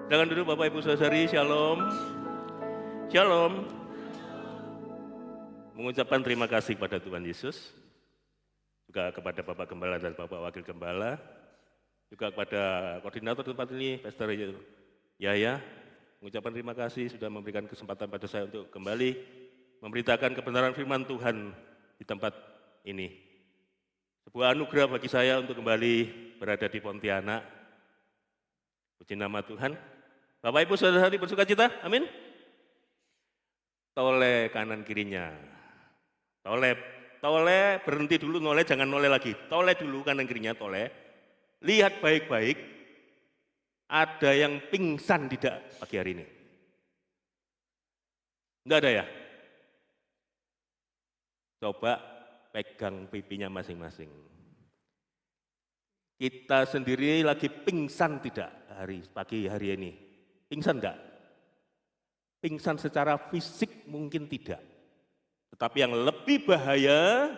Silakan duduk Bapak Ibu Saudari, Shalom. Shalom. Mengucapkan terima kasih kepada Tuhan Yesus, juga kepada Bapak Gembala dan Bapak Wakil Gembala, juga kepada koordinator tempat ini, Pastor Yahya. Mengucapkan terima kasih sudah memberikan kesempatan pada saya untuk kembali memberitakan kebenaran firman Tuhan di tempat ini. Sebuah anugerah bagi saya untuk kembali berada di Pontianak. Puji nama Tuhan. Bapak Ibu Saudara-saudari bersuka cita, amin. Toleh kanan kirinya. Toleh berhenti dulu, noleh jangan noleh lagi. Toleh dulu kanan kirinya, toleh. Lihat baik-baik, ada yang pingsan tidak pagi hari ini? Enggak ada ya? Coba pegang pipinya masing-masing. Kita sendiri lagi pingsan tidak pagi hari ini? Pingsan enggak? Pingsan secara fisik mungkin tidak. Tetapi yang lebih bahaya,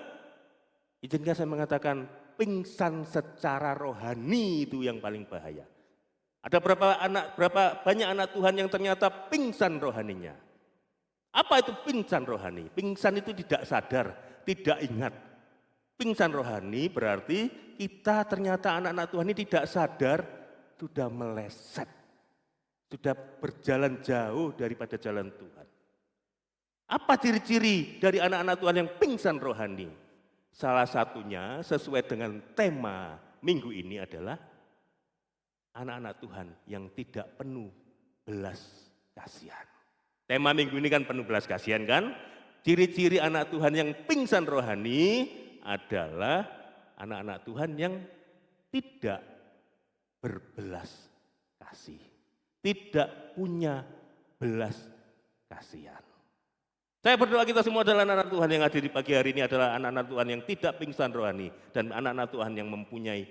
izinkan saya mengatakan pingsan secara rohani itu yang paling bahaya. Ada berapa banyak anak Tuhan yang ternyata pingsan rohaninya. Apa itu pingsan rohani? Pingsan itu tidak sadar, tidak ingat. Pingsan rohani berarti kita ternyata anak-anak Tuhan ini tidak sadar, sudah meleset. Sudah berjalan jauh daripada jalan Tuhan. Apa ciri-ciri dari anak-anak Tuhan yang pingsan rohani? Salah satunya sesuai dengan tema minggu ini adalah anak-anak Tuhan yang tidak penuh belas kasihan. Tema minggu ini kan penuh belas kasihan kan? Ciri-ciri anak Tuhan yang pingsan rohani adalah anak-anak Tuhan yang tidak berbelas kasih. Tidak punya belas kasihan. Saya berdoa kita semua adalah anak-anak Tuhan yang hadir di pagi hari ini adalah anak-anak Tuhan yang tidak pingsan rohani dan anak-anak Tuhan yang mempunyai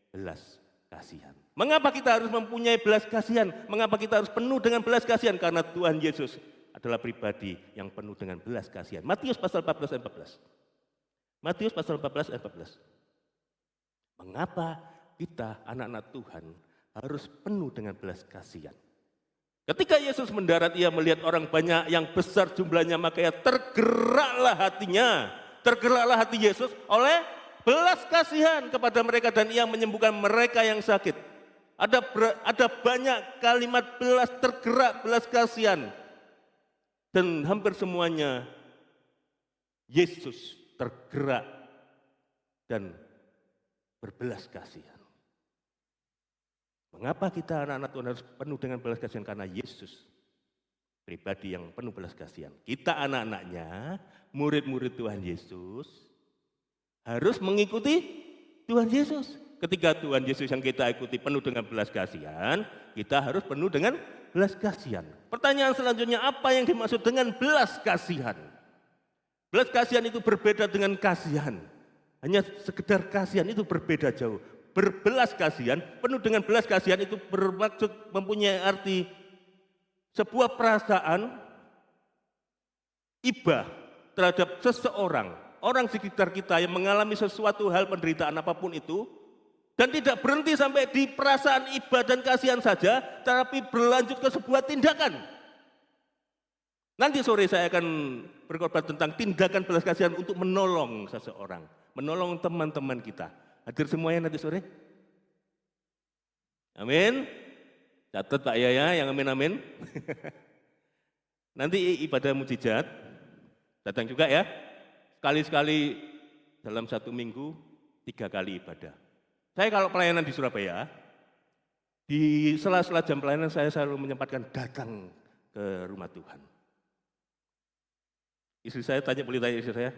belas kasihan. Mengapa kita harus mempunyai belas kasihan? Mengapa kita harus penuh dengan belas kasihan? Karena Tuhan Yesus adalah pribadi yang penuh dengan belas kasihan. Matius pasal 14 ayat 14. Matius pasal 14 ayat 14. Mengapa kita anak-anak Tuhan harus penuh dengan belas kasihan? Ketika Yesus mendarat, ia melihat orang banyak yang besar jumlahnya, makanya tergeraklah hatinya. Tergeraklah hati Yesus oleh belas kasihan kepada mereka dan ia menyembuhkan mereka yang sakit. Ada banyak kalimat tergerak belas kasihan. Dan hampir semuanya Yesus tergerak dan berbelas kasihan. Mengapa kita anak-anak Tuhan harus penuh dengan belas kasihan? Karena Yesus pribadi yang penuh belas kasihan. Kita anak-anaknya, murid-murid Tuhan Yesus harus mengikuti Tuhan Yesus. Ketika Tuhan Yesus yang kita ikuti penuh dengan belas kasihan, kita harus penuh dengan belas kasihan. Pertanyaan selanjutnya, apa yang dimaksud dengan belas kasihan? Belas kasihan itu berbeda dengan kasihan. Hanya sekedar kasihan itu berbeda jauh. Berbelas kasihan, penuh dengan belas kasihan itu bermaksud mempunyai arti sebuah perasaan iba terhadap seseorang, orang sekitar kita yang mengalami sesuatu hal penderitaan apapun itu, dan tidak berhenti sampai di perasaan iba dan kasihan saja, tapi berlanjut ke sebuah tindakan. Nanti sore saya akan berkorban tentang tindakan belas kasihan untuk menolong seseorang, menolong teman-teman kita. Hadir semuanya nanti sore? Amin. Catat Pak Yaya yang amin-amin. Nanti ibadah mujizat, datang juga ya. Sekali-sekali dalam satu minggu 3 kali ibadah. Saya kalau pelayanan di Surabaya, di sela-sela jam pelayanan saya selalu menyempatkan datang ke rumah Tuhan. Istri saya boleh tanya istri saya,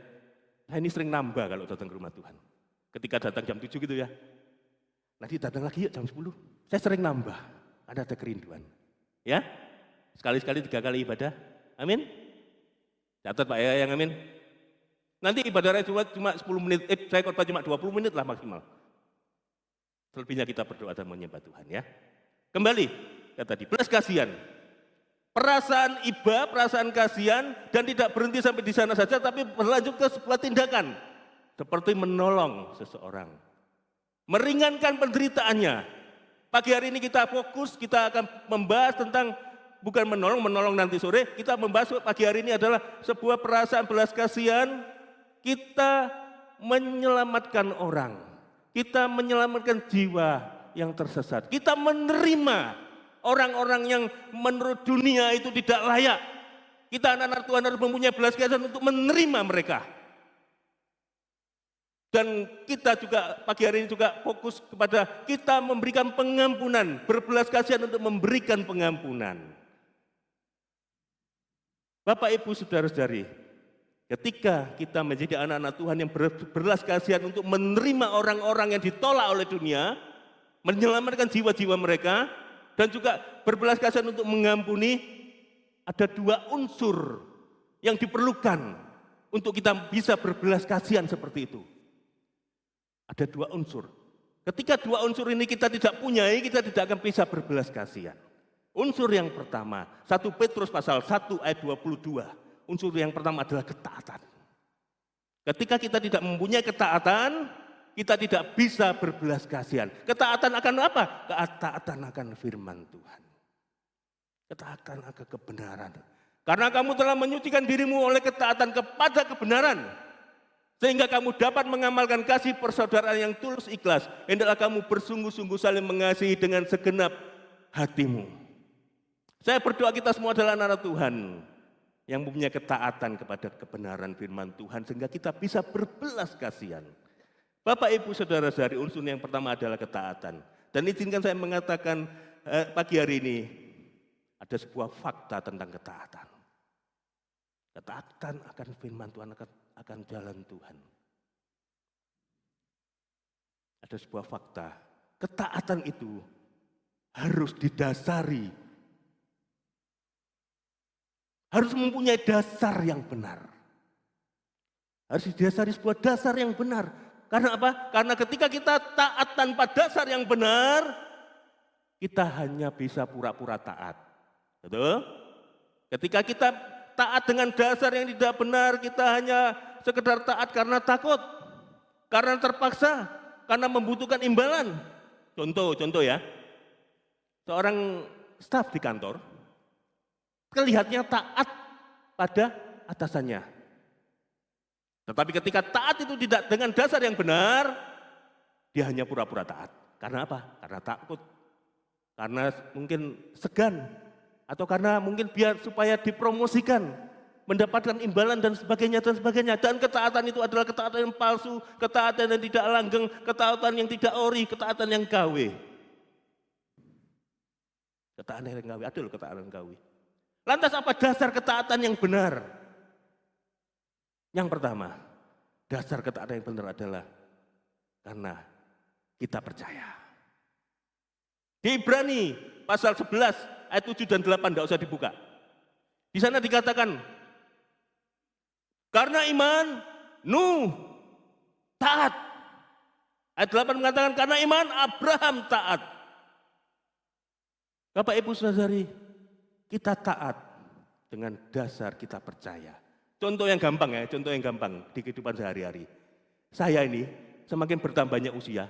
nah ini sering nambah kalau datang ke rumah Tuhan. Ketika datang jam 7 gitu ya, nanti datang lagi yuk jam 10. Saya sering nambah, ada kerinduan. Ya, sekali-sekali 3 kali ibadah, amin. Catat Pak ya yang amin. Nanti ibadahnya cuma 10 menit, saya khotbah cuma 20 menit lah maksimal. Selebihnya kita berdoa dan menyembah Tuhan ya. Kembali ke tadi, belas kasihan. Perasaan iba, perasaan kasihan dan tidak berhenti sampai di sana saja tapi berlanjut ke sebuah tindakan. Seperti menolong seseorang, meringankan penderitaannya, Pagi hari ini kita fokus, kita akan membahas tentang, bukan menolong nanti sore, kita membahas pagi hari ini adalah sebuah perasaan belas kasihan, kita menyelamatkan orang, kita menyelamatkan jiwa yang tersesat, kita menerima orang-orang yang menurut dunia itu tidak layak. Kita anak-anak Tuhan harus mempunyai belas kasihan untuk menerima mereka. Dan kita juga pagi hari ini juga fokus kepada kita memberikan pengampunan, berbelas kasihan untuk memberikan pengampunan. Bapak, Ibu, saudara-saudari, ketika kita menjadi anak-anak Tuhan yang berbelas kasihan untuk menerima orang-orang yang ditolak oleh dunia, menyelamatkan jiwa-jiwa mereka, dan juga berbelas kasihan untuk mengampuni, ada dua unsur yang diperlukan untuk kita bisa berbelas kasihan seperti itu. Ada dua unsur. Ketika dua unsur ini kita tidak punyai, kita tidak akan bisa berbelas kasihan. Unsur yang pertama, 1 Petrus pasal 1 ayat 22. Unsur yang pertama adalah ketaatan. Ketika kita tidak mempunyai ketaatan, kita tidak bisa berbelas kasihan. Ketaatan akan apa? Ketaatan akan firman Tuhan. Ketaatan akan kebenaran. Karena kamu telah menyucikan dirimu oleh ketaatan kepada kebenaran, sehingga kamu dapat mengamalkan kasih persaudaraan yang tulus ikhlas. Hendaklah kamu bersungguh-sungguh saling mengasihi dengan segenap hatimu. Saya berdoa kita semua adalah anak-anak Tuhan yang mempunyai ketaatan kepada kebenaran firman Tuhan, sehingga kita bisa berbelas kasihan. Bapak, Ibu, saudara-saudari, unsur yang pertama adalah ketaatan. Dan izinkan saya mengatakan pagi hari ini ada sebuah fakta tentang ketaatan. Ketaatan akan firman Tuhan, akan jalan Tuhan. Ada sebuah fakta, ketaatan itu harus didasari, harus mempunyai dasar yang benar. Harus didasari sebuah dasar yang benar. Karena apa? Karena ketika kita taat tanpa dasar yang benar, kita hanya bisa pura-pura taat. Betul? Ketika kita taat dengan dasar yang tidak benar, kita hanya sekedar taat karena takut, karena terpaksa, karena membutuhkan imbalan. Contoh ya, seorang staf di kantor, kelihatannya taat pada atasannya. Tetapi ketika taat itu tidak dengan dasar yang benar, dia hanya pura-pura taat. Karena apa? Karena takut, karena mungkin segan, atau karena mungkin biar supaya dipromosikan, mendapatkan imbalan dan sebagainya dan sebagainya. Dan ketaatan itu adalah ketaatan yang palsu, ketaatan yang tidak langgeng, ketaatan yang tidak ori, ketaatan yang KW. Ketaatan yang KW, ada loh ketaatan yang KW. Lantas apa dasar ketaatan yang benar? Yang pertama, dasar ketaatan yang benar adalah karena kita percaya. Di Ibrani pasal 11 ayat 7 dan 8 tidak usah dibuka. Di sana dikatakan, karena iman Nuh taat. Ayat 8 mengatakan karena iman Abraham taat. Bapak, Ibu, saudari, kita taat dengan dasar kita percaya. Contoh yang gampang ya, contoh yang gampang di kehidupan sehari-hari. Saya ini semakin bertambahnya usia,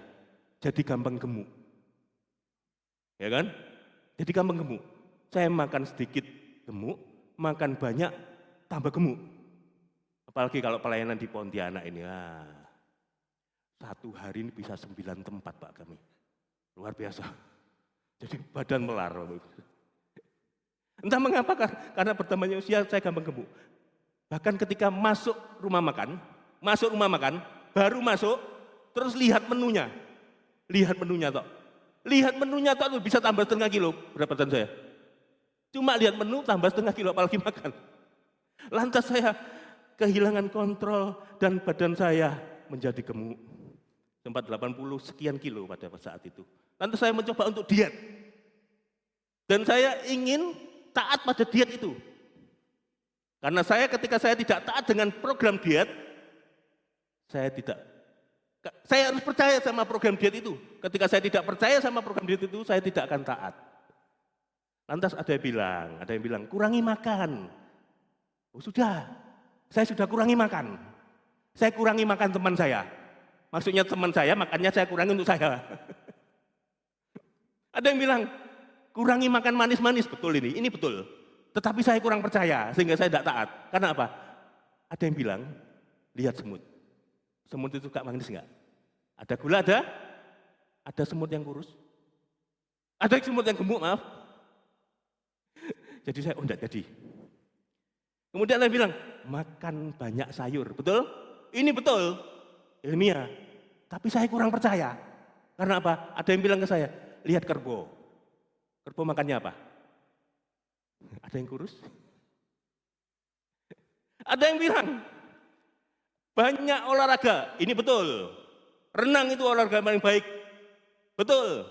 jadi gampang gemuk. Ya kan? Jadi gampang gemuk. Saya makan sedikit gemuk, makan banyak tambah gemuk. Apalagi kalau pelayanan di Pontianak ini. Satu hari ini bisa 9 tempat Pak kami. Luar biasa. Jadi badan melar. Entah mengapa, karena bertambahnya usia saya gampang gemuk. Bahkan ketika masuk rumah makan, baru masuk, terus lihat menunya. Lihat menunya toh bisa tambah setengah kilo berat badan saya. Cuma lihat menu tambah setengah kilo apalagi makan. Lantas saya kehilangan kontrol dan badan saya menjadi gemuk. Sempat 80 sekian kilo pada saat itu. Lantas saya mencoba untuk diet. Dan saya ingin taat pada diet itu. Karena ketika saya tidak taat dengan program diet, saya harus percaya sama program diet itu. Ketika saya tidak percaya sama program diet itu, saya tidak akan taat. Lantas ada yang bilang, kurangi makan. Oh sudah, saya sudah kurangi makan. Saya kurangi makan teman saya. Maksudnya teman saya, makannya saya kurangi untuk saya. Ada yang bilang, kurangi makan manis-manis, betul ini betul. Tetapi saya kurang percaya, sehingga saya tidak taat. Karena apa? Ada yang bilang, lihat semut. Semut itu gak manis enggak? Ada gula, ada semut yang kurus. Ada semut yang gemuk, maaf. Jadi saya, enggak jadi. Kemudian ada yang bilang, makan banyak sayur, betul? Ini betul, ilmiah. Tapi saya kurang percaya. Karena apa? Ada yang bilang ke saya, lihat kerbau. Kerbau makannya apa? Ada yang kurus? Ada yang bilang, banyak olahraga, ini betul. Renang itu olahraga paling baik, betul.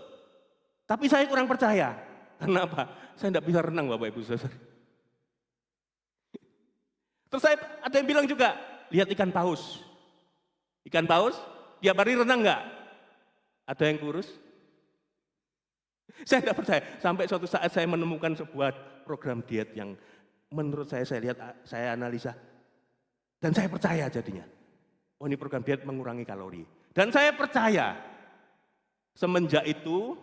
Tapi saya kurang percaya. Karena apa? Saya tidak bisa renang, Bapak Ibu Saudara. Terus ada yang bilang juga, lihat ikan paus. Ikan paus, tiap hari renang enggak? Ada yang kurus? Saya tidak percaya. Sampai suatu saat saya menemukan sebuah program diet yang menurut saya lihat, saya analisa. Dan saya percaya jadinya. Oh, ini program diet mengurangi kalori. Dan saya percaya, semenjak itu,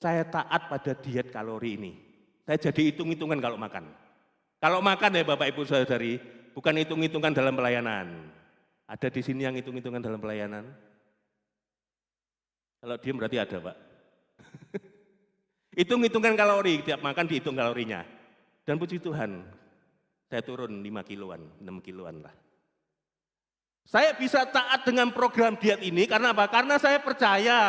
saya taat pada diet kalori ini. Saya jadi hitung-hitungan kalau makan. Kalau makan ya Bapak Ibu Saudari, bukan hitung-hitungan dalam pelayanan. Ada di sini yang hitung-hitungan dalam pelayanan? Kalau diem berarti ada, Pak. Hitung-hitungan kalori, tiap makan dihitung kalorinya. Dan puji Tuhan, saya turun 5 kiloan, 6 kiloan lah. Saya bisa taat dengan program diet ini karena apa? Karena saya percaya.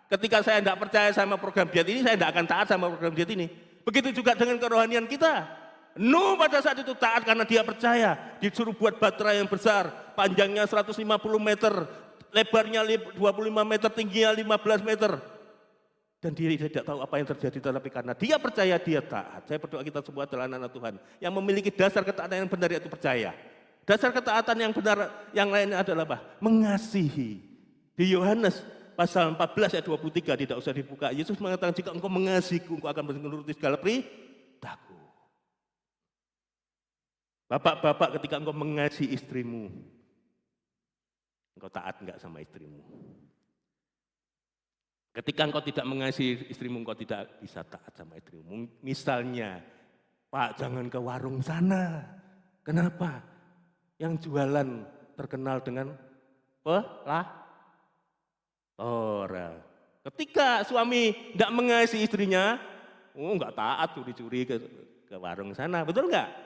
Ketika saya tidak percaya sama program diet ini, saya tidak akan taat sama program diet ini. Begitu juga dengan kerohanian kita. Nuh pada saat itu taat karena dia percaya. Disuruh buat batra yang besar, panjangnya 150 meter, lebarnya 25 meter, tingginya 15 meter. Dan dia tidak tahu apa yang terjadi, tetapi karena dia percaya, dia taat. Saya berdoa kita semua adalah anak-anak Tuhan yang memiliki dasar ketaatan yang benar, yaitu percaya. Dasar ketaatan yang benar yang lainnya adalah apa? Mengasihi. Di Yohanes pasal 14 ayat 23, tidak usah dibuka. Yesus mengatakan, jika engkau mengasihiku, engkau akan menuruti segala perintahku. Bapak-bapak, ketika engkau mengasihi istrimu, engkau taat enggak sama istrimu? Ketika engkau tidak mengasihi istrimu, engkau tidak bisa taat sama istrimu. Misalnya, Pak, jangan ke warung sana. Kenapa? Yang jualan terkenal dengan pelakor. Ketika suami tidak mengasihi istrinya, enggak taat, curi-curi ke warung sana. Betul enggak?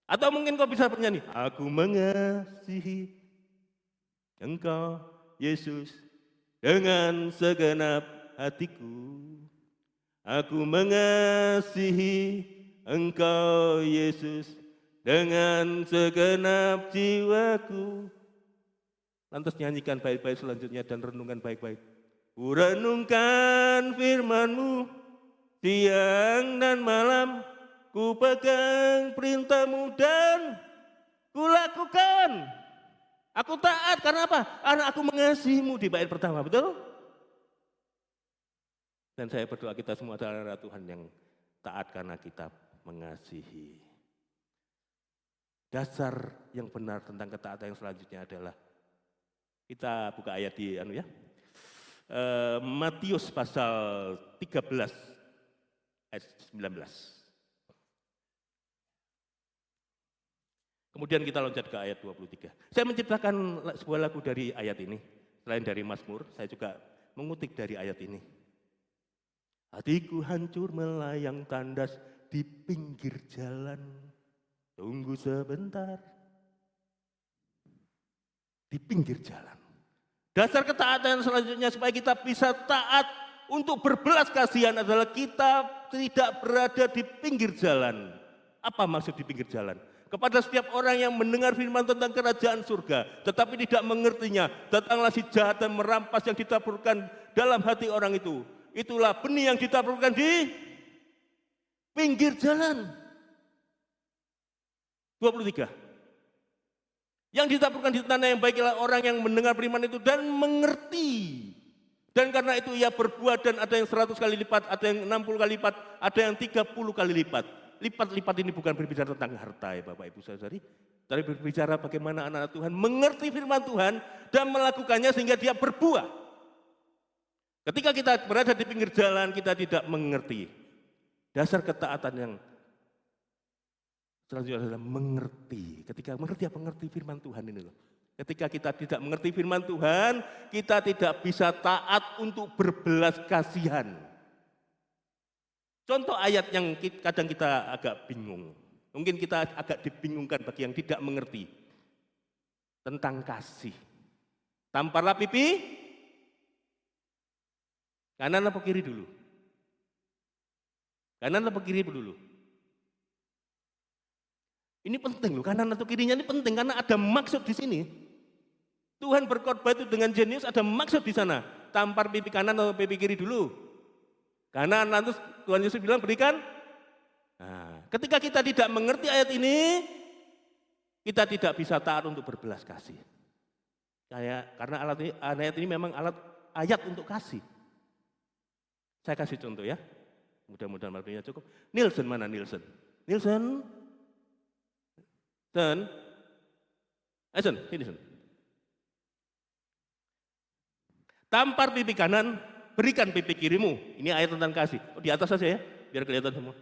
Atau mungkin kau bisa bernyanyi, aku mengasihi engkau, Yesus, dengan segenap hatiku. Aku mengasihi engkau, Yesus, dengan segenap jiwaku. Lantas nyanyikan baik-baik selanjutnya dan renungkan baik-baik. Ku renungkan firman-Mu siang dan malam. Ku pegang perintah-Mu dan ku lakukan. Aku taat karena apa? Karena aku mengasihi-Mu di bait pertama, betul? Dan saya berdoa kita semua adalah Tuhan yang taat karena kita mengasihi. Dasar yang benar tentang ketaatan yang selanjutnya adalah, kita buka ayat di Matius pasal 13 ayat 19. Kemudian kita loncat ke ayat 23. Saya menciptakan sebuah lagu dari ayat ini. Selain dari Mazmur, saya juga mengutip dari ayat ini. Hatiku hancur melayang tandas di pinggir jalan. Tunggu sebentar. Di pinggir jalan. Dasar ketaatan selanjutnya supaya kita bisa taat untuk berbelas kasihan adalah kita tidak berada di pinggir jalan. Apa maksud di pinggir jalan? Kepada setiap orang yang mendengar firman tentang kerajaan surga, tetapi tidak mengertinya, datanglah si jahat dan merampas yang ditaburkan dalam hati orang itu. Itulah benih yang ditaburkan di pinggir jalan. 23. Yang ditaburkan di tanah yang baik ialah orang yang mendengar firman itu dan mengerti. Dan karena itu ia berbuat, dan ada yang 100 kali lipat, ada yang 60 kali lipat, ada yang 30 kali lipat. Lipat-lipat ini bukan berbicara tentang harta ya Bapak Ibu Saudari, tapi berbicara bagaimana anak-anak Tuhan mengerti firman Tuhan dan melakukannya sehingga dia berbuah. Ketika kita berada di pinggir jalan, kita tidak mengerti. Dasar ketaatan yang selanjutnya adalah mengerti. Ketika mengerti apa? Mengerti firman Tuhan ini loh. Ketika kita tidak mengerti firman Tuhan, kita tidak bisa taat untuk berbelas kasihan. Contoh ayat yang kadang kita agak bingung. Mungkin kita agak dibingungkan bagi yang tidak mengerti. Tentang kasih. Tamparlah pipi, kanan apa kiri dulu? Kanan apa kiri dulu? Ini penting loh, kanan atau kirinya ini penting karena ada maksud di sini. Tuhan berkhotbah itu dengan jenius, ada maksud di sana. Tampar pipi kanan atau pipi kiri dulu. Kanan, lantas Tuhan Yesus bilang berikan. Nah, ketika kita tidak mengerti ayat ini, kita tidak bisa taat untuk berbelas kasih. Karena ayat ini memang ayat untuk kasih. Saya kasih contoh ya. Mudah-mudahan waktunya cukup. Nielsen mana Nielsen? Nielsen? Sen? Sen, sini Sen. Tampar pipi kanan, berikan pipi kirimu. Ini ayat tentang kasih. Di atas saja ya, biar kelihatan semua.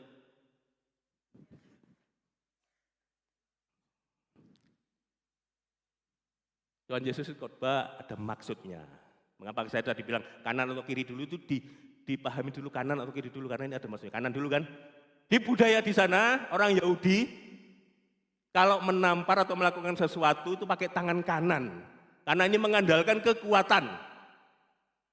Tuhan Yesus khotbah ada maksudnya. Mengapa saya tadi bilang kanan atau kiri dulu itu dipahami dulu kanan atau kiri dulu karena ini ada maksudnya. Kanan dulu kan. Di budaya di sana orang Yahudi kalau menampar atau melakukan sesuatu itu pakai tangan kanan. Karena ini mengandalkan kekuatan.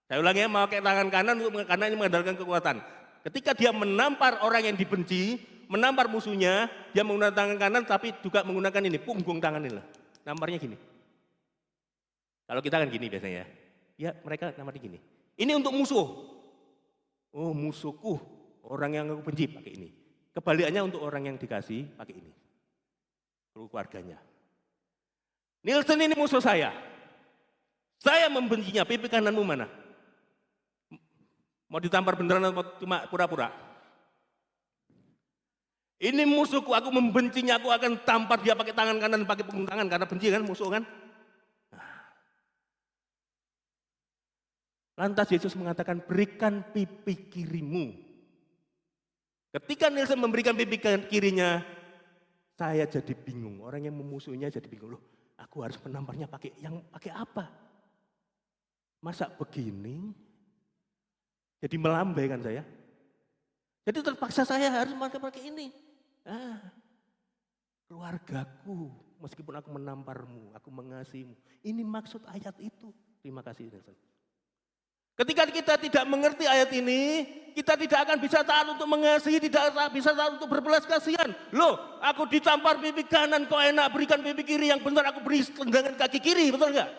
Saya ulangi ya, pakai tangan kanan karena ini mengandalkan kekuatan. Ketika dia menampar orang yang dibenci, menampar musuhnya, dia menggunakan tangan kanan tapi juga menggunakan ini, punggung tangan ini. Namparnya gini. Kalau kita kan gini biasanya ya. Ya mereka namanya gini. Ini untuk musuh. Oh musuhku, orang yang aku benci pakai ini. Kebalikannya untuk orang yang dikasih pakai ini. Keluarganya. Nielsen ini musuh saya. Saya membencinya, pipi kananmu mana? Mau ditampar beneran atau cuma pura-pura? Ini musuhku, aku membencinya, aku akan tampar dia pakai tangan kanan, pakai punggung tangan karena benci kan, musuh kan? Lantas Yesus mengatakan, berikan pipi kirimu. Ketika Nielsen memberikan pipi kirinya, saya jadi bingung. Orang yang memusuhinya jadi bingung. Loh, aku harus menamparnya pakai apa? Masa begini? Jadi melambai kan saya. Jadi terpaksa saya harus pakai ini. Keluargaku, meskipun aku menamparmu, aku mengasihimu. Ini maksud ayat itu. Terima kasih Nielsen. Ketika kita tidak mengerti ayat ini, kita tidak akan bisa taat untuk mengasihi, tidak bisa taat untuk berbelas kasihan. Loh, aku ditampar pipi kanan, kok enak berikan pipi kiri yang benar, aku beri tendangan kaki kiri, betul enggak?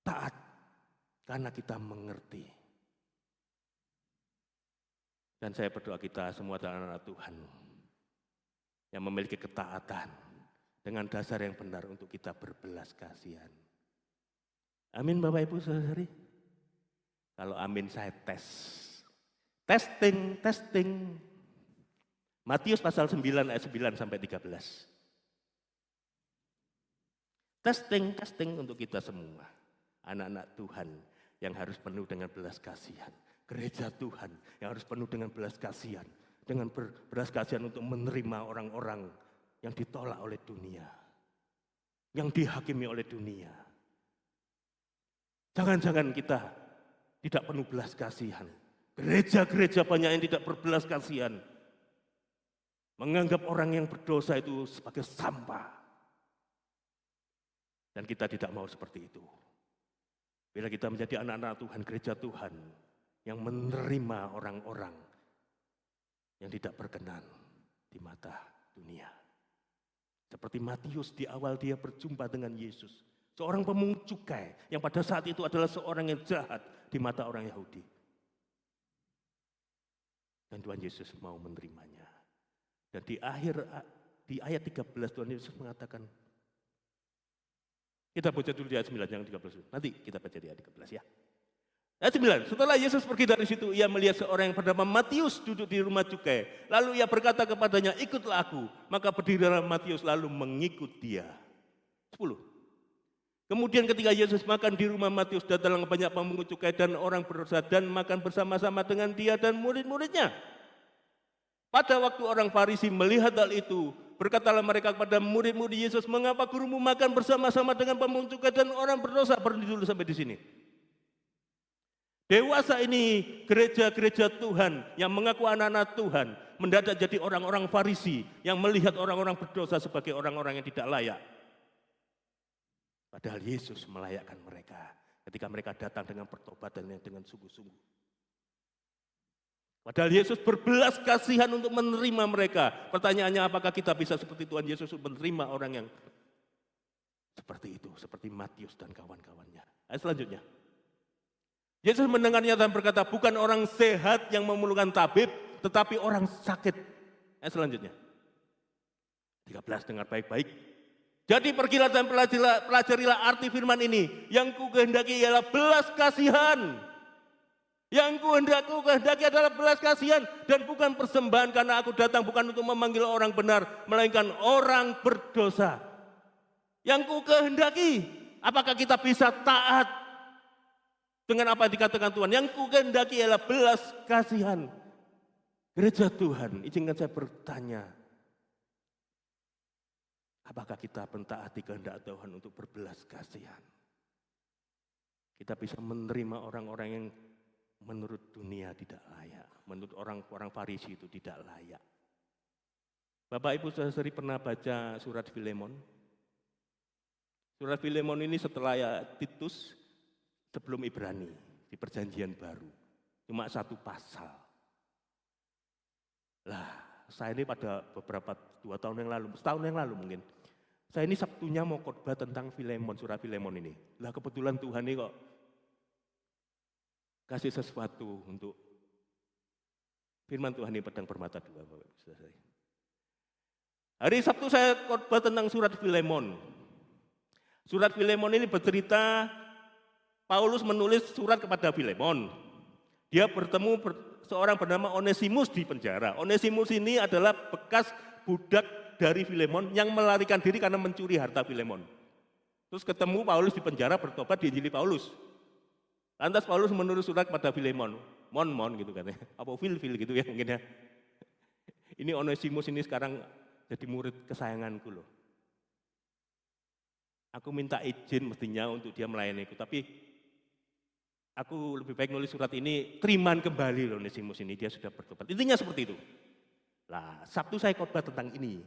Taat, karena kita mengerti. Dan saya berdoa kita semua adalah anak Tuhan yang memiliki ketaatan dengan dasar yang benar untuk kita berbelas kasihan. Amin Bapak Ibu Saudari. Kalau amin saya tes. Testing. Matius pasal 9 ayat 9 sampai 13. Testing untuk kita semua. Anak-anak Tuhan yang harus penuh dengan belas kasihan. Gereja Tuhan yang harus penuh dengan belas kasihan. Dengan belas kasihan untuk menerima orang-orang yang ditolak oleh dunia. Yang dihakimi oleh dunia. Jangan-jangan kita tidak penuh belas kasihan. Gereja-gereja banyak yang tidak berbelas kasihan. Menganggap orang yang berdosa itu sebagai sampah. Dan kita tidak mau seperti itu. Bila kita menjadi anak-anak Tuhan, gereja Tuhan yang menerima orang-orang yang tidak berkenan di mata dunia. Seperti Matius di awal dia berjumpa dengan Yesus. Seorang pemungut cukai yang pada saat itu adalah seorang yang jahat di mata orang Yahudi. Dan Tuhan Yesus mau menerimanya. Dan di ayat 13 Tuhan Yesus mengatakan, kita baca dulu di ayat 9 yang 13. Nanti kita baca di ayat 13 ya. Ayat 9, setelah Yesus pergi dari situ, ia melihat seorang yang bernama Matius duduk di rumah cukai. Lalu ia berkata kepadanya, ikutlah aku. Maka berdirilah Matius lalu mengikut dia. 10. Kemudian ketika Yesus makan di rumah Matius, datanglah banyak pemungut cukai dan orang berdosa dan makan bersama-sama dengan dia dan murid-muridnya. Pada waktu orang Farisi melihat hal itu, berkatalah mereka kepada murid-murid Yesus, mengapa gurumu makan bersama-sama dengan pemungut cukai dan orang berdosa? Berhenti dulu sampai di sini. Dewasa ini gereja-gereja Tuhan yang mengaku anak-anak Tuhan mendadak jadi orang-orang Farisi yang melihat orang-orang berdosa sebagai orang-orang yang tidak layak. Padahal Yesus melayakkan mereka ketika mereka datang dengan pertobatan yang dengan sungguh-sungguh. Padahal Yesus berbelas kasihan untuk menerima mereka. Pertanyaannya, apakah kita bisa seperti Tuhan Yesus menerima orang yang seperti itu, seperti Matius dan kawan-kawannya. Ayat selanjutnya. Yesus mendengarnya dan berkata, bukan orang sehat yang memerlukan tabib, tetapi orang sakit. Ayat selanjutnya. 13, dengar baik-baik. Jadi pergilah dan pelajarilah arti firman ini. Yang kukehendaki ialah belas kasihan. Yang kukehendaki adalah belas kasihan. Dan bukan persembahan, karena aku datang bukan untuk memanggil orang benar, melainkan orang berdosa. Yang kukehendaki, apakah kita bisa taat dengan apa yang dikatakan Tuhan? Yang kukehendaki ialah belas kasihan. Gereja Tuhan, izinkan saya bertanya, apakah kita mentaati kehendak Tuhan untuk berbelas kasihan? Kita bisa menerima orang-orang yang menurut dunia tidak layak, menurut orang-orang Farisi itu tidak layak. Bapak Ibu Saudara pernah baca surat Filemon? Surat Filemon ini setelah Titus, sebelum Ibrani, di perjanjian baru. Cuma satu pasal. Lah, saya ini pada beberapa 2 tahun yang lalu, setahun yang lalu mungkin, saya ini Sabtunya mau khotbah tentang Filemon, surat Filemon ini. Lah kebetulan Tuhan ini kok kasih sesuatu untuk firman Tuhan ini pedang bermata dua, Bapak Ibu Saudara. Hari Sabtu saya khotbah tentang surat Filemon. Surat Filemon ini bercerita Paulus menulis surat kepada Filemon. Dia bertemu seorang bernama Onesimus di penjara. Onesimus ini adalah bekas budak dari Filemon yang melarikan diri karena mencuri harta Filemon. Terus ketemu Paulus di penjara, bertobat, diinjili Paulus. Lantas Paulus menulis surat kepada Filemon. Mon gitu katanya. Apa Fil gitu ya mungkin ya. Ini Onesimus ini sekarang jadi murid kesayanganku loh. Aku minta izin mestinya untuk dia melayaniku, tapi aku lebih baik nulis surat ini, terimaan kembali loh Onesimus ini, dia sudah bertobat. Intinya seperti itu. Lah, Sabtu saya khotbah tentang ini.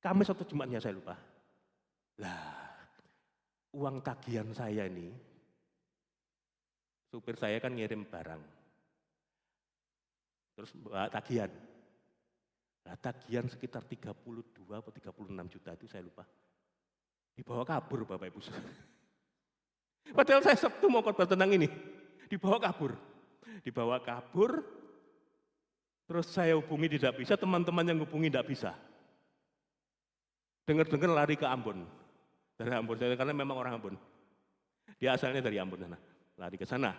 Kamis atau Jumatnya saya lupa. Lah, uang tagihan saya ini, supir saya kan ngirim barang. Terus bawa tagihan. Nah, tagihan sekitar 32 atau 36 juta itu saya lupa. Dibawa kabur Bapak Ibu. Padahal saya Sabtu mau khotbah tentang ini. Dibawa kabur. Terus saya hubungi tidak bisa, teman-teman yang hubungi tidak bisa. Dengar-dengar lari ke Ambon. Dari Ambon, karena memang orang Ambon. Dia asalnya dari Ambon sana. Lari ke sana.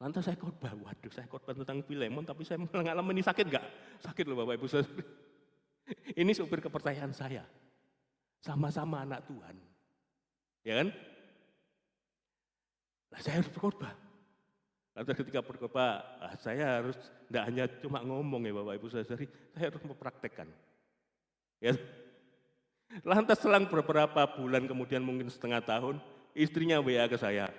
Lantas saya khotbah, waduh saya khotbah tentang Filemon, tapi saya mengalami ini sakit enggak? Sakit loh Bapak Ibu Saudara. Ini supir kepercayaan saya. Sama-sama anak Tuhan. Ya kan? Nah, saya harus berkhotbah. Lantas ketika berkhotbah, saya harus tidak hanya cuma ngomong ya Bapak Ibu Saudari, saya harus mempraktekkan. Ya. Lantas selang beberapa bulan, kemudian mungkin setengah tahun, istrinya WA ke saya,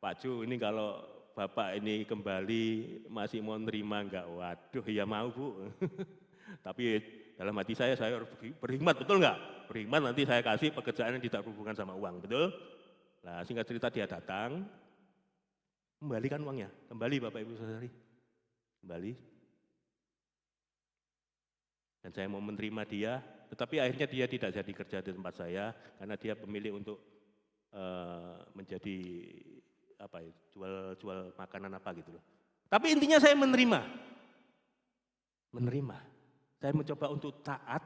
Pak Ju, ini kalau Bapak ini kembali masih mau nerima enggak? Waduh, ya mau Bu. Tapi dalam hati saya harus berhikmat, betul enggak? Berhikmat, nanti saya kasih pekerjaan yang tidak berhubungan sama uang, betul? Nah, singkat cerita dia datang, kembalikan uangnya, kembali Bapak Ibu Saudari, kembali. Dan saya mau menerima dia, tetapi akhirnya dia tidak jadi kerja di tempat saya, karena dia memilih untuk menjadi apa ya, jual makanan apa gitu loh. Tapi intinya saya menerima. Saya mencoba untuk taat,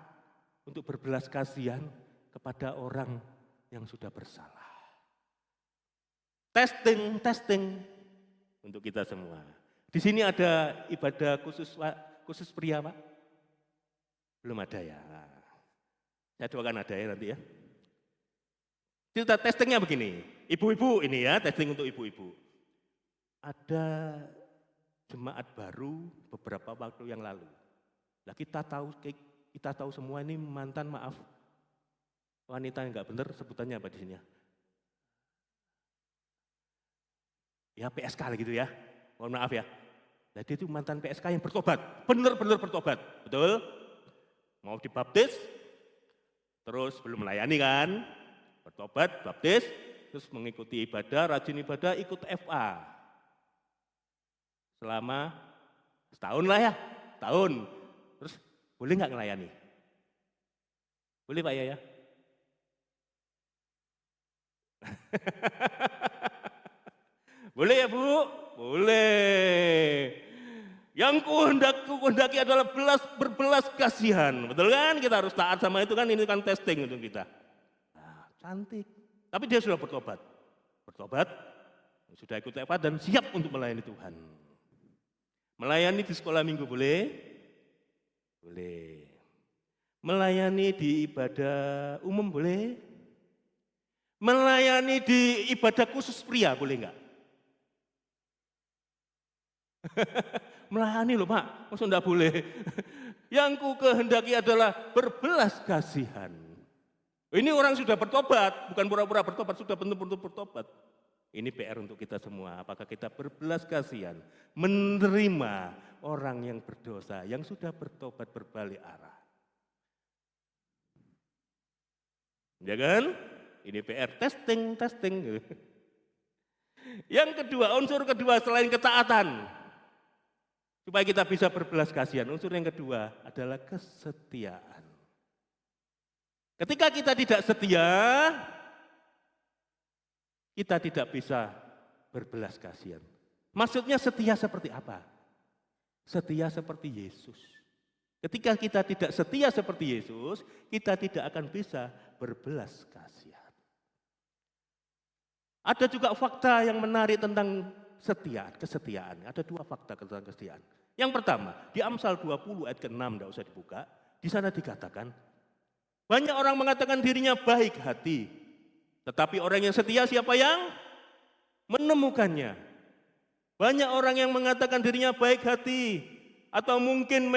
untuk berbelas kasihan kepada orang yang sudah bersalah. Testing untuk kita semua. Di sini ada ibadah khusus pria, Pak? Belum ada ya. Saya doakan ada ya nanti ya. Kita testingnya begini, ibu-ibu ini ya, testing untuk ibu-ibu. Ada jemaat baru beberapa waktu yang lalu. Nah kita tahu semua ini mantan, maaf, wanita yang nggak benar, sebutannya apa di sini ya? Ya PSK gitu ya, mohon maaf ya. Nah dia itu mantan PSK yang bertobat, benar-benar bertobat, betul? Mau dibaptis, terus belum melayani kan, bertobat, baptis, terus mengikuti ibadah, rajin ibadah, ikut FA. Selama setahun lah ya, setahun. Terus boleh nggak ngelayani? Boleh Pak ya? Boleh ya Bu? Boleh. Yang kuhendaki adalah berbelas kasihan. Betul kan? Kita harus taat sama itu kan, ini kan testing untuk kita. Nah, cantik. Tapi dia sudah bertobat. Bertobat, sudah ikut FA dan siap untuk melayani Tuhan. Melayani di sekolah minggu boleh? Boleh. Melayani di ibadah umum boleh? Melayani di ibadah khusus pria boleh enggak? Melayani loh Pak, maksud enggak boleh. Yang ku kehendaki adalah berbelas kasihan. Ini orang sudah bertobat, bukan pura-pura bertobat, sudah benar-benar bertobat. Ini PR untuk kita semua, apakah kita berbelas kasihan, menerima orang yang berdosa, yang sudah bertobat berbalik arah. Ya kan? Ini PR, testing. Yang kedua, unsur kedua selain ketaatan, supaya kita bisa berbelas kasihan, unsur yang kedua adalah kesetiaan. Ketika kita tidak setia, kita tidak bisa berbelas kasihan. Maksudnya setia seperti apa? Setia seperti Yesus. Ketika kita tidak setia seperti Yesus, kita tidak akan bisa berbelas kasihan. Ada juga fakta yang menarik tentang kesetiaan. Ada dua fakta tentang kesetiaan. Yang pertama, di Amsal 20 ayat ke-6, tidak usah dibuka. Di sana dikatakan, banyak orang mengatakan dirinya baik hati, tetapi orang yang setia siapa yang menemukannya? Banyak orang yang mengatakan dirinya baik hati, atau mungkin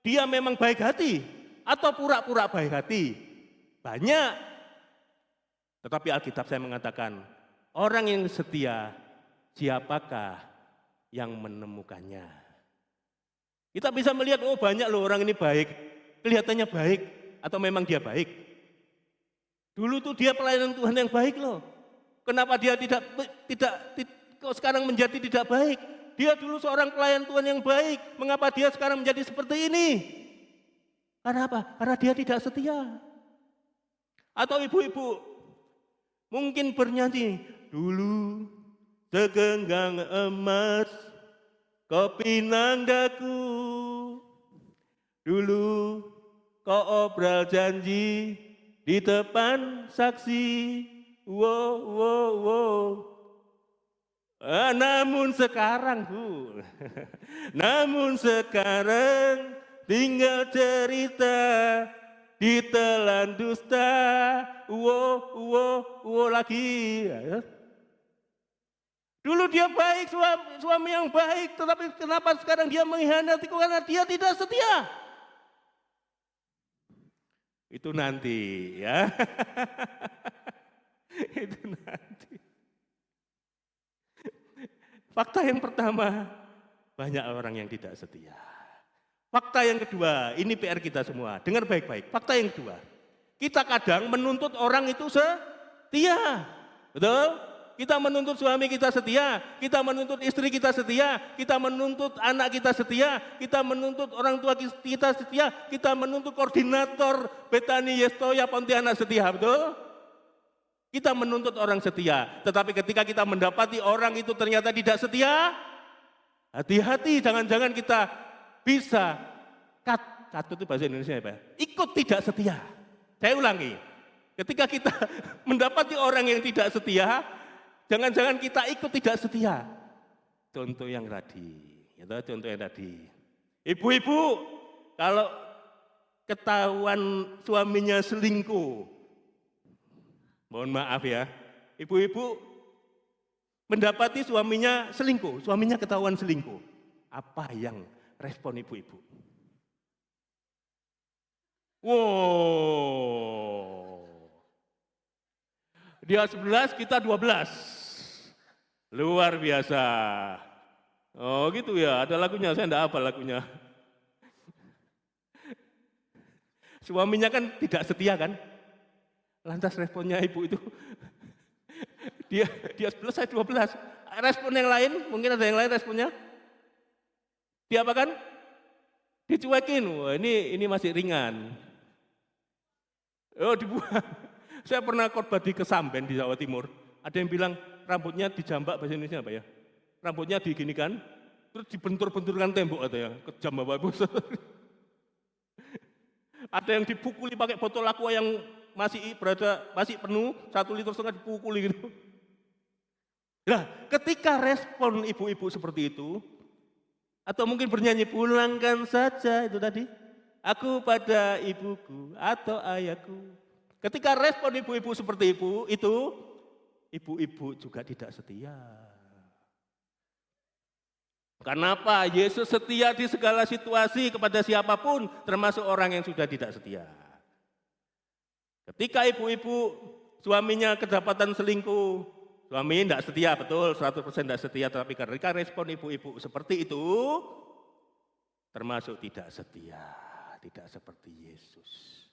dia memang baik hati, atau pura-pura baik hati. Banyak. Tetapi Alkitab saya mengatakan, orang yang setia, siapakah yang menemukannya? Kita bisa melihat, oh banyak loh orang ini baik, kelihatannya baik, atau memang dia baik. Dulu tuh dia pelayanan Tuhan yang baik loh. Kenapa dia tidak kok sekarang menjadi tidak baik? Dia dulu seorang pelayan Tuhan yang baik. Mengapa dia sekarang menjadi seperti ini? Karena apa? Karena dia tidak setia. Atau ibu-ibu mungkin bernyanyi, dulu segenggam emas kau pinang daku, dulu kau obral janji di depan saksi, wow. Namun sekarang Bu, namun sekarang tinggal cerita ditelan dusta, wow lagi. Dulu dia baik, suami yang baik, tetapi kenapa sekarang dia mengkhianati? Karena dia tidak setia. Itu nanti ya. Itu nanti. Fakta yang pertama, banyak orang yang tidak setia. Fakta yang kedua, ini PR kita semua, dengar baik-baik. Fakta yang kedua, kita kadang menuntut orang itu setia. Betul? Kita menuntut suami kita setia, kita menuntut istri kita setia, kita menuntut anak kita setia, kita menuntut orang tua kita setia, kita menuntut koordinator Betani Yestoya Pontianak setia, betul? Kita menuntut orang setia, tetapi ketika kita mendapati orang itu ternyata tidak setia, hati-hati, jangan-jangan kita bisa cut itu bahasa Indonesia apa? Ikut tidak setia. Saya ulangi, ketika kita mendapati orang yang tidak setia, jangan-jangan kita ikut tidak setia. Contoh yang tadi, Ibu-ibu, kalau ketahuan suaminya selingkuh, Mohon maaf ya, ibu-ibu mendapati suaminya selingkuh, suaminya ketahuan selingkuh. Apa yang respon ibu-ibu? Wow, dia 11, kita 12. Luar biasa. Oh gitu ya, ada lagunya, saya enggak hafal lagunya. Suaminya kan tidak setia kan? Lantas responnya ibu itu, dia 11, saya 12. Respon yang lain, mungkin ada yang lain responnya. Dia apa kan? Dicuekin, wah ini masih ringan. Oh dibuang. Saya pernah khotbah di Kesamben di Jawa Timur. Ada yang bilang rambutnya dijambak, bahasa Indonesia apa ya? Rambutnya diginikan, terus dibentur-benturkan tembok atau ya, kejam Bapak Ibu. Ada yang dipukuli pakai botol aqua yang masih penuh, 1,5 liter dipukuli gitu. Nah, ketika respon ibu-ibu seperti itu, atau mungkin bernyanyi pulangkan saja itu tadi, aku pada ibuku atau ayahku. Ketika respon ibu-ibu seperti itu, ibu-ibu juga tidak setia. Kenapa? Yesus setia di segala situasi kepada siapapun, termasuk orang yang sudah tidak setia. Ketika ibu-ibu suaminya kedapatan selingkuh, suami tidak setia, betul 100% tidak setia, tapi ketika respon ibu-ibu seperti itu, termasuk tidak setia, tidak seperti Yesus.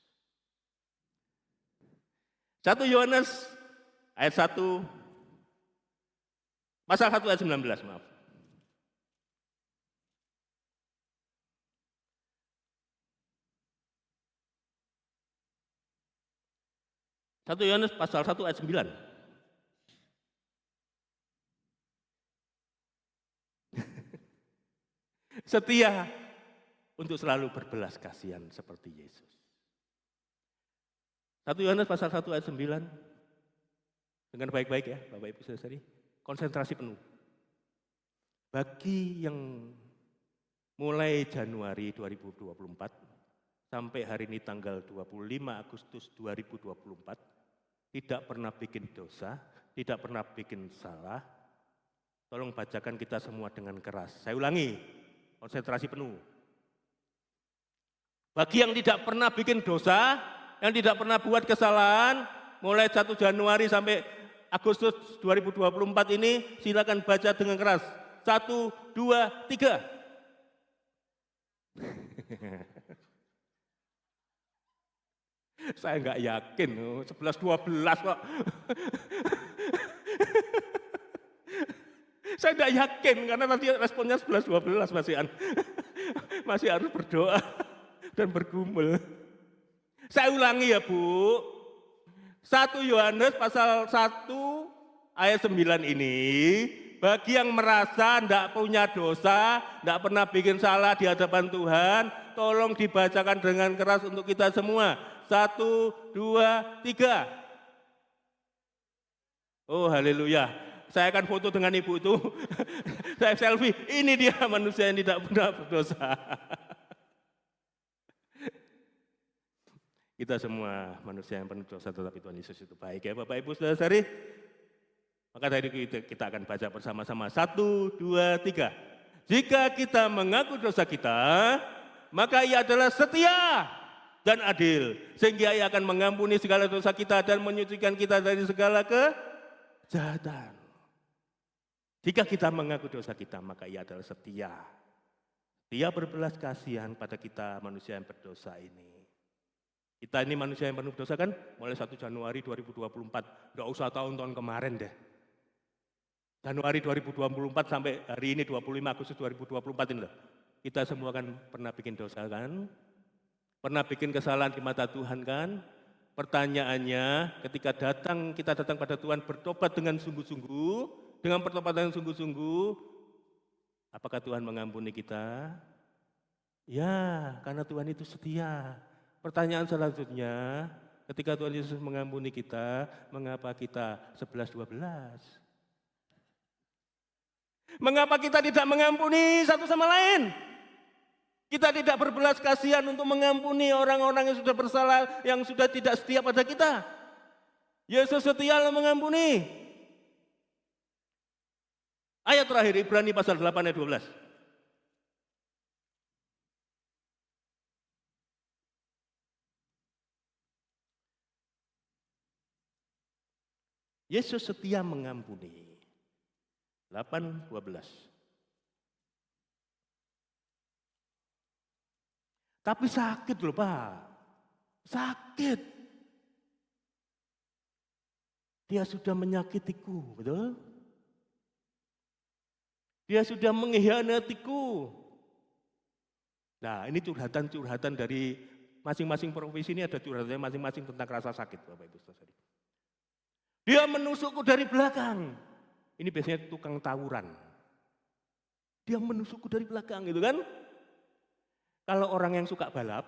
1 Yohanes ayat 1, pasal 1 ayat 19, maaf. 1 Yohanes pasal 1 ayat 9. Setia untuk selalu berbelas kasihan seperti Yesus. 1 Yohanes pasal 1 ayat 9. Dengan baik-baik ya Bapak Ibu Saudari. Konsentrasi penuh. Bagi yang mulai Januari 2024 sampai hari ini tanggal 25 Agustus 2024 tidak pernah bikin dosa, tidak pernah bikin salah. Tolong bacakan kita semua dengan keras. Saya ulangi, konsentrasi penuh. Bagi yang tidak pernah bikin dosa, yang tidak pernah buat kesalahan, mulai 1 Januari sampai Agustus 2024 ini, silakan baca dengan keras. 1, 2, 3. Saya enggak yakin, 11-12 kok. Saya enggak yakin, karena nanti responnya 11-12 masih harus berdoa dan bergumul. Saya ulangi ya Bu, 1 Yohanes pasal 1 ayat 9 ini, bagi yang merasa enggak punya dosa, enggak pernah bikin salah di hadapan Tuhan, tolong dibacakan dengan keras untuk kita semua. 1, 2, 3. Oh haleluya, saya akan foto dengan ibu itu, saya selfie, ini dia manusia yang tidak pernah berdosa. Kita semua manusia yang penuh dosa, tetapi Tuhan Yesus itu baik ya Bapak Ibu Saudara-saudari. Maka dari itu kita akan baca bersama-sama. 1, 2, 3. Jika kita mengaku dosa kita, maka Ia adalah setia dan adil, sehingga Ia akan mengampuni segala dosa kita dan menyucikan kita dari segala kejahatan. Jika kita mengaku dosa kita, maka Ia adalah setia. Dia berbelas kasihan pada kita manusia yang berdosa ini. Kita ini manusia yang penuh dosa kan, mulai 1 Januari 2024, enggak usah tahun-tahun kemarin deh. Januari 2024 sampai hari ini 25 Agustus 2024 ini loh. Kita semua kan pernah bikin dosa kan? Pernah bikin kesalahan di mata Tuhan kan? Pertanyaannya, ketika kita datang pada Tuhan bertobat dengan sungguh-sungguh, dengan pertobatan yang sungguh-sungguh, apakah Tuhan mengampuni kita? Ya, karena Tuhan itu setia. Pertanyaan selanjutnya, ketika Tuhan Yesus mengampuni kita, mengapa kita 11-12? Mengapa kita tidak mengampuni satu sama lain? Kita tidak berbelas kasihan untuk mengampuni orang-orang yang sudah bersalah, yang sudah tidak setia pada kita. Yesus setia mengampuni. Ayat terakhir Ibrani pasal 8 ayat 12. Yesus setia mengampuni. 8:12. Tapi sakit loh Pak. Sakit. Dia sudah menyakitiku, betul? Dia sudah mengkhianatiku. Nah, ini curhatan-curhatan dari masing-masing profesi ini, ada curhatannya masing-masing tentang rasa sakit, Bapak Ibu Saudara. Dia menusukku dari belakang. Ini biasanya tukang tawuran. Dia menusukku dari belakang gitu kan. Kalau orang yang suka balap,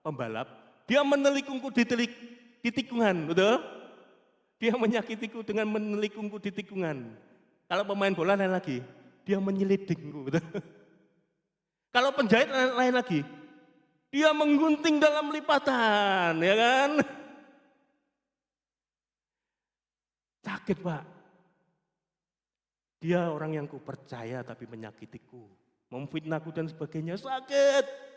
pembalap, dia menelikungku di tikungan, betul? Dia menyakitiku dengan menelikungku di tikungan. Kalau pemain bola lain lagi, dia menyelidingku, betul? Kalau penjahit lain lagi, dia menggunting dalam lipatan, ya kan? Sakit Pak. Dia orang yang kupercaya tapi menyakitiku, memfitnahku dan sebagainya, sakit.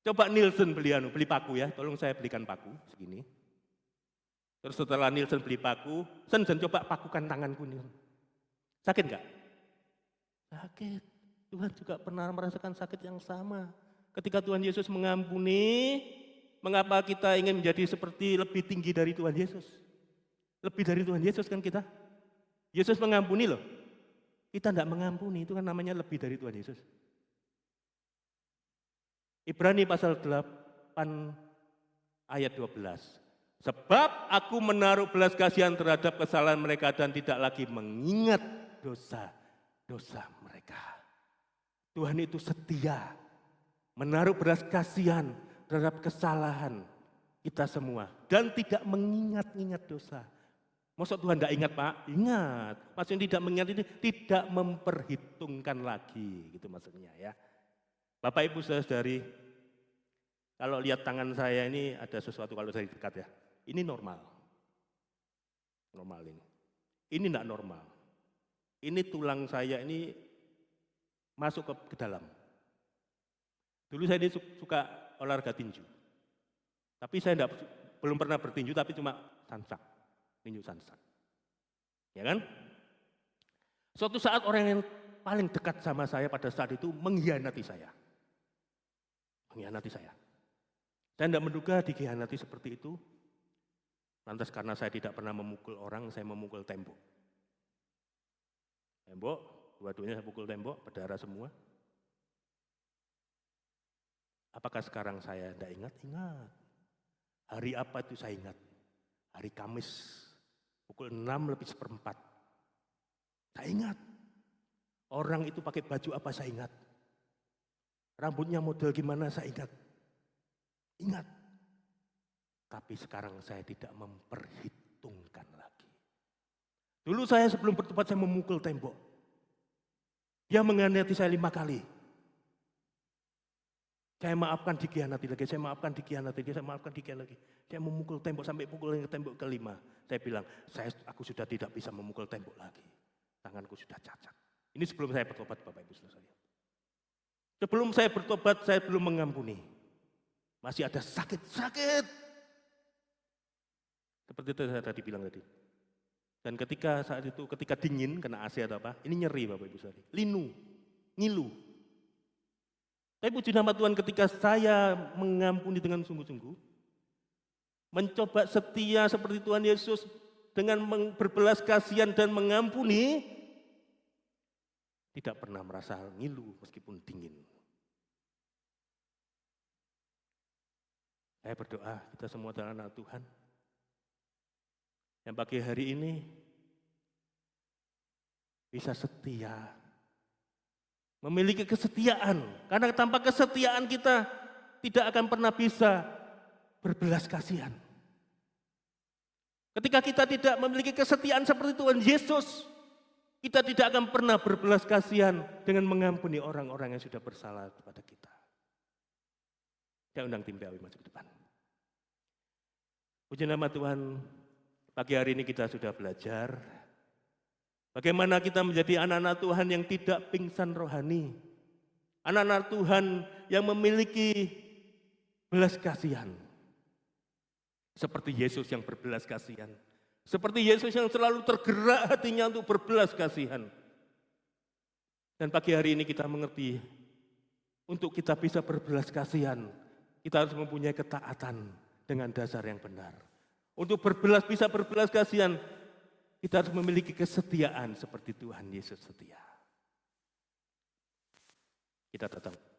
Coba Nielsen beli paku ya, tolong saya belikan paku segini. Terus setelah Nielsen beli paku, Sen coba pakukan tanganku nih. Sakit enggak? Sakit. Tuhan juga pernah merasakan sakit yang sama. Ketika Tuhan Yesus mengampuni, mengapa kita ingin menjadi seperti lebih tinggi dari Tuhan Yesus? Lebih dari Tuhan Yesus kan kita? Yesus mengampuni loh. Kita enggak mengampuni, itu kan namanya lebih dari Tuhan Yesus. Ibrani pasal 8 ayat 12. Sebab aku menaruh belas kasihan terhadap kesalahan mereka dan tidak lagi mengingat dosa-dosa mereka. Tuhan itu setia, menaruh belas kasihan terhadap kesalahan kita semua dan tidak mengingat-ingat dosa. Maksud Tuhan tidak ingat Pak? Ingat. Maksudnya tidak mengingat ini tidak memperhitungkan lagi, gitu maksudnya ya. Bapak Ibu Saudari, kalau lihat tangan saya ini ada sesuatu kalau saya dekat ya. Ini normal. Normal ini. Ini tidak normal. Ini tulang saya ini masuk ke dalam. Dulu saya ini suka olahraga tinju. Tapi saya belum pernah bertinju tapi cuma sansak. Tinju sansak. Ya kan? Suatu saat orang yang paling dekat sama saya pada saat itu mengkhianati saya. Mengkhianati saya. Saya tidak menduga dikhianati seperti itu. Lantas karena saya tidak pernah memukul orang, saya memukul tembok. Tembok, dua-duanya saya pukul tembok, berdarah semua. Apakah sekarang saya tidak ingat? Ingat. Hari apa itu saya ingat? Hari Kamis, pukul 6:04. Saya ingat. Orang itu pakai baju apa saya ingat. Rambutnya model gimana saya ingat. Ingat. Tapi sekarang saya tidak memperhitungkan lagi. Dulu saya sebelum bertobat saya memukul tembok. Dia mengkhianati saya 5 kali. Saya maafkan dikhianati lagi, saya maafkan dikhianati lagi, saya maafkan dikhianati lagi. Saya memukul tembok sampai pukul tembok ke-5. Saya bilang, aku sudah tidak bisa memukul tembok lagi. Tanganku sudah cacat. Ini sebelum saya bertobat Bapak Ibu Saudara. Sebelum saya bertobat saya belum mengampuni. Masih ada sakit-sakit. Seperti itu saya tadi bilang tadi. Dan ketika saat itu, ketika dingin, kena AC atau apa, ini nyeri Bapak Ibu Saudara. Linu, ngilu. Tapi puji nama Tuhan ketika saya mengampuni dengan sungguh-sungguh, mencoba setia seperti Tuhan Yesus dengan berbelas kasihan dan mengampuni, tidak pernah merasa ngilu meskipun dingin. Saya berdoa, kita semua adalah anak Tuhan. Yang pagi hari ini bisa setia, memiliki kesetiaan. Karena tanpa kesetiaan kita tidak akan pernah bisa berbelas kasihan. Ketika kita tidak memiliki kesetiaan seperti Tuhan Yesus, kita tidak akan pernah berbelas kasihan dengan mengampuni orang-orang yang sudah bersalah kepada kita. Saya undang tim PAW masuk ke depan. Puji nama Tuhan, Pagi hari ini kita sudah belajar bagaimana kita menjadi anak-anak Tuhan yang tidak pingsan rohani. Anak-anak Tuhan yang memiliki belas kasihan. Seperti Yesus yang berbelas kasihan. Seperti Yesus yang selalu tergerak hatinya untuk berbelas kasihan. Dan pagi hari ini kita mengerti, untuk kita bisa berbelas kasihan, kita harus mempunyai ketaatan dengan dasar yang benar. Untuk bisa berbelas kasihan, kita harus memiliki kesetiaan seperti Tuhan Yesus setia. Kita datang.